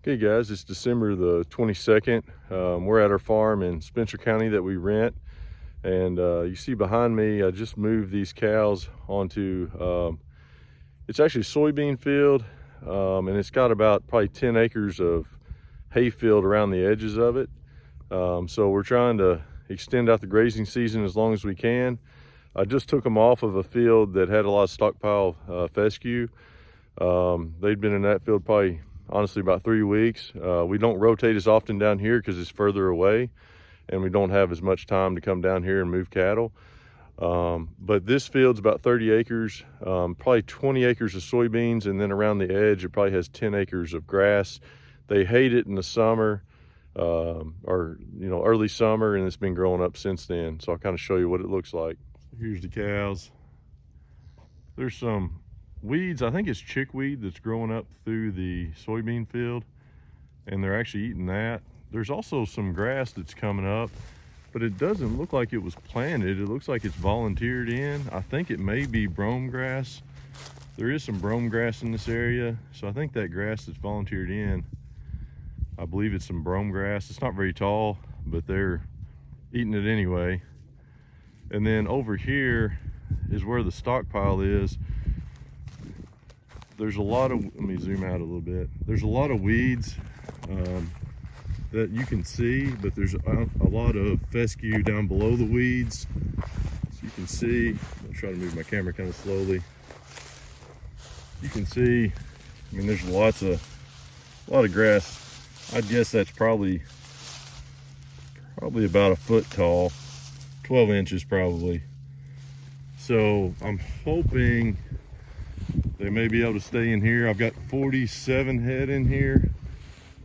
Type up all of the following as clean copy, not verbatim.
Okay guys, it's December the 22nd. We're at our farm in Spencer County that we rent. And you see behind me, I just moved these cows onto, it's actually a soybean field. And it's got about probably 10 acres of hay field around the edges of it. So we're trying to extend out the grazing season as long as we can. I just took them off of a field that had a lot of stockpile fescue. They'd been in that field probably honestly about 3 weeks. We don't rotate as often down here because it's further away and we don't have as much time to come down here and move cattle. But this field's about 30 acres, probably 20 acres of soybeans, and then around the edge it probably has 10 acres of grass. They hate it in the summer, or early summer, and it's been growing up since then. So I'll kind of show you what it looks like. Here's the cows. There's some weeds, I think it's chickweed, that's growing up through the soybean field, and they're actually eating that. There's also some grass that's coming up, but it doesn't look like it was planted. It looks like it's volunteered in. I think it may be brome grass. There is some brome grass in this area, so I think that grass that's volunteered in, I believe it's some brome grass. It's not very tall, but they're eating it anyway. And then over here is where the stockpile is. There's a lot of, let me zoom out a little bit. There's a lot of weeds that you can see, but there's a lot of fescue down below the weeds. So you can see, I'll try to move my camera kind of slowly. You can see, I mean, there's a lot of grass. I'd guess that's probably about a foot tall, 12 inches probably. So I'm hoping they may be able to stay in here. I've got 47 head in here.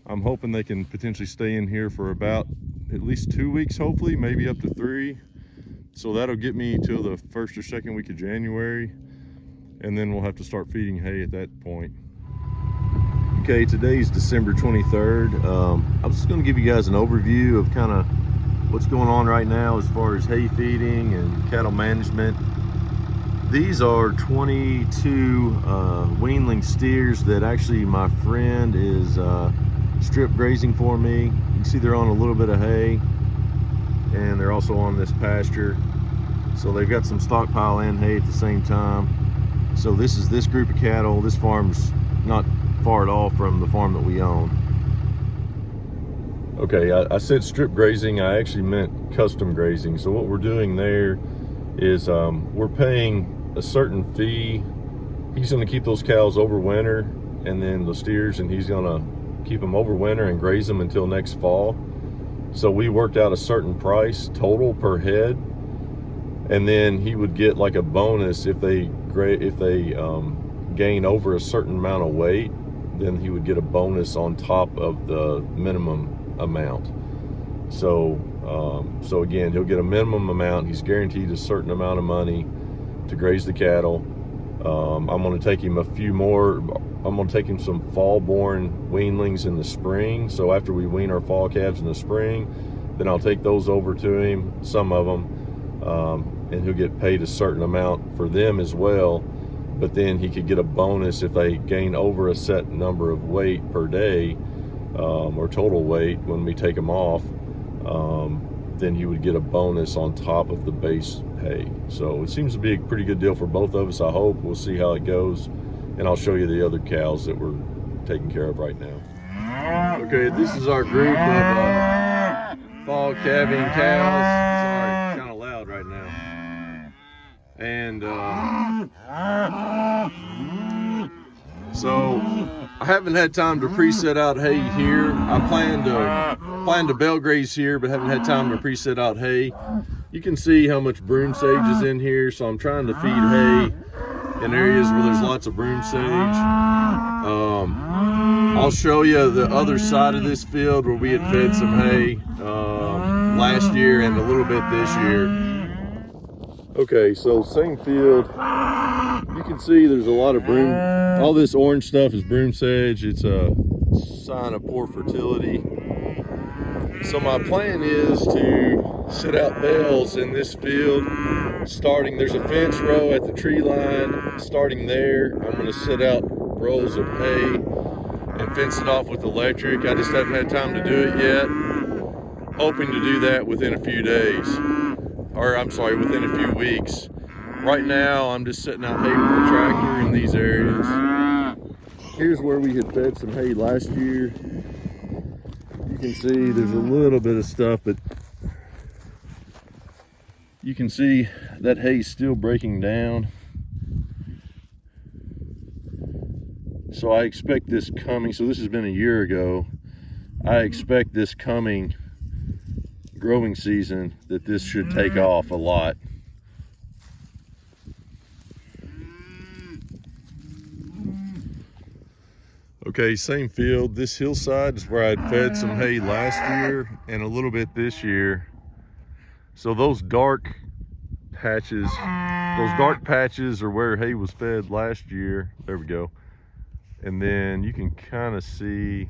I'm hoping they can potentially stay in here for about at least 2 weeks, hopefully, maybe up to 3. So that'll get me till the 1st or 2nd week of January. And then we'll have to start feeding hay at that point. Okay, today's December 23rd. I'm just gonna give you guys an overview of kind of what's going on right now as far as hay feeding and cattle management. These are 22 weanling steers that actually my friend is strip grazing for me. You can see they're on a little bit of hay, and they're also on this pasture. So they've got some stockpile and hay at the same time. So this is this group of cattle. This farm's not far at all from the farm that we own. Okay, I said strip grazing, I actually meant custom grazing. So what we're doing there is we're paying a certain fee. He's going to keep those cows over winter, and then the steers, and he's going to keep them over winter and graze them until next fall. So we worked out a certain price total per head, and then he would get like a bonus if they gain over a certain amount of weight. Then he would get a bonus on top of the minimum amount. So again, he'll get a minimum amount. He's guaranteed a certain amount of money to graze the cattle. I'm going to take him a few more. I'm going to take him some fall-born weanlings in the spring. So after we wean our fall calves in the spring, then I'll take those over to him, some of them, and he'll get paid a certain amount for them as well. But then he could get a bonus if they gain over a set number of weight per day, or total weight when we take them off. Then he would get a bonus on top of the base pay. So it seems to be a pretty good deal for both of us, I hope. We'll see how it goes, and I'll show you the other cows that we're taking care of right now. Okay, this is our group of fall calving cows. Sorry, it's kind of loud right now. And so I haven't had time to pre-set out hay here. I plan to bale graze here, but haven't had time to pre-set out hay. You can see how much broom sage is in here, so I'm trying to feed hay in areas where there's lots of broom sage. I'll show you the other side of this field where we had fed some hay last year and a little bit this year. Okay, so same field. You can see there's a lot of broom. All this orange stuff is broom sage. It's a sign of poor fertility. So my plan is to set out bales in this field. There's a fence row at the tree line. Starting there, I'm going to set out rows of hay. and fence it off with electric. I just haven't had time to do it yet. Hoping to do that within a few days, or I'm sorry, within a few weeks. Right now, I'm just setting out hay with the tractor in these areas. Here's where we had fed some hay last year. You can see there's a little bit of stuff, but you can see that hay's still breaking down. So I expect this coming, so this has been a year ago. I expect this coming growing season that this should take off a lot. Okay, same field. This hillside is where I'd fed some hay last year and a little bit this year. So those dark patches are where hay was fed last year. There we go. And then you can kind of see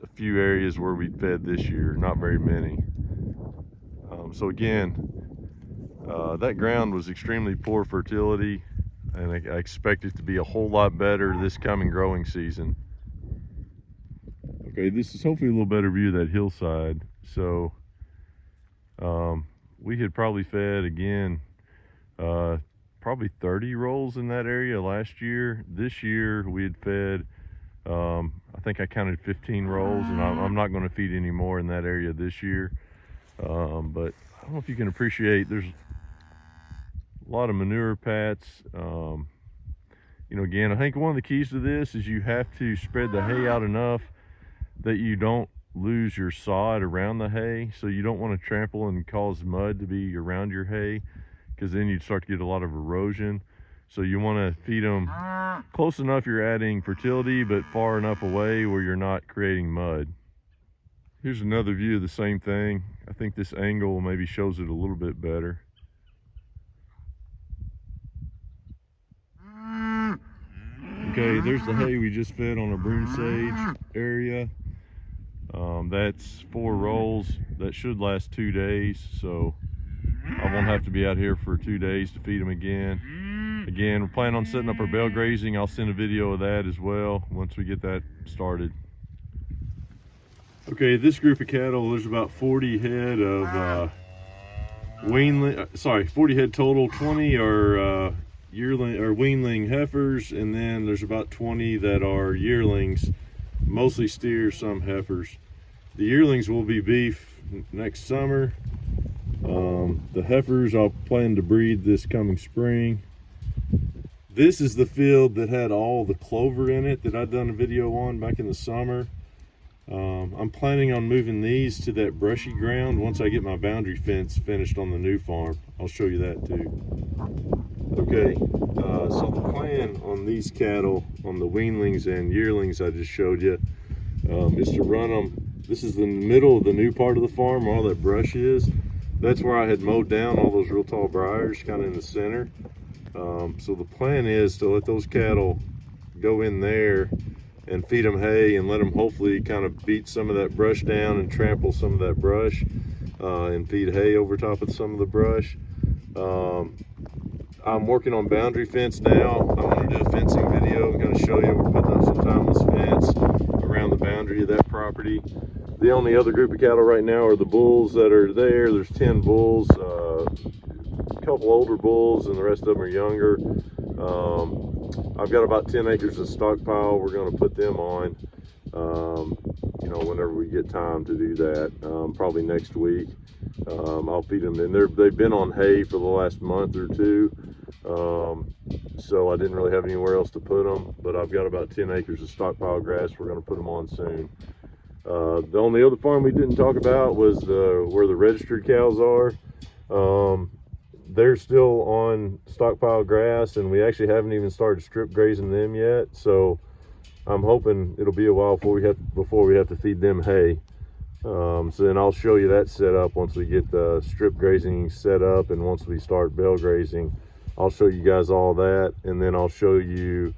a few areas where we fed this year, not very many. So again, that ground was extremely poor fertility, and I expect it to be a whole lot better this coming growing season. Okay, this is hopefully a little better view of that hillside. So we had probably fed, again, probably 30 rolls in that area last year. This year we had fed, I think I counted 15 rolls, and I'm not going to feed any more in that area this year. But I don't know if you can appreciate, there's a lot of manure pats. You know, again, I think one of the keys to this is you have to spread the hay out enough that you don't lose your sod around the hay. So you don't want to trample and cause mud to be around your hay, because then you'd start to get a lot of erosion. So you want to feed them close enough you're adding fertility, but far enough away where you're not creating mud. Here's another view of the same thing. I think this angle maybe shows it a little bit better. Okay, there's the hay we just fed on a broom sage area. That's 4 rolls. That should last 2 days, so I won't have to be out here for 2 days to feed them again. Again, we're planning on setting up our bale grazing. I'll send a video of that as well once we get that started. Okay, this group of cattle, there's about 40 head of weanling, 40 head total. 20 are yearling or weanling heifers, and then there's about 20 that are yearlings, mostly steers, some heifers. The yearlings will be beef next summer. The heifers I'll plan to breed this coming spring. This is the field that had all the clover in it that I'd done a video on back in the summer. I'm planning on moving these to that brushy ground once I get my boundary fence finished on the new farm. I'll show you that too. Okay, so the plan on these cattle, on the weanlings and yearlings I just showed you, is to run them. This is the middle of the new part of the farm where all that brush is. That's where I had mowed down all those real tall briars, kind of in the center. So the plan is to let those cattle go in there and feed them hay and let them hopefully kind of beat some of that brush down and trample some of that brush, and feed hay over top of some of the brush. I'm working on boundary fence now. I'm going to do a fencing video. I'm going to show you we're putting up some timeless fence around the boundary of that property. The only other group of cattle right now are the bulls that are there. There's 10 bulls, a couple older bulls, and the rest of them are younger. I've got about 10 acres of stockpile we're going to put them on, you know, whenever we get time to do that, probably next week. I'll feed them, and they've been on hay for the last month or two, so I didn't really have anywhere else to put them, but I've got about 10 acres of stockpile grass we're going to put them on soon. The only other farm we didn't talk about was where the registered cows are. They're still on stockpile grass, and we actually haven't even started strip grazing them yet, so I'm hoping it'll be a while before we have to feed them hay. So then I'll show you that setup once we get the strip grazing set up, and once we start bale grazing, I'll show you guys all that, and then I'll show you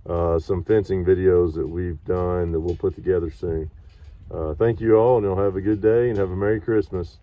some fencing videos that we've done that we'll put together soon. Thank you all, and you'll have a good day and have a Merry Christmas.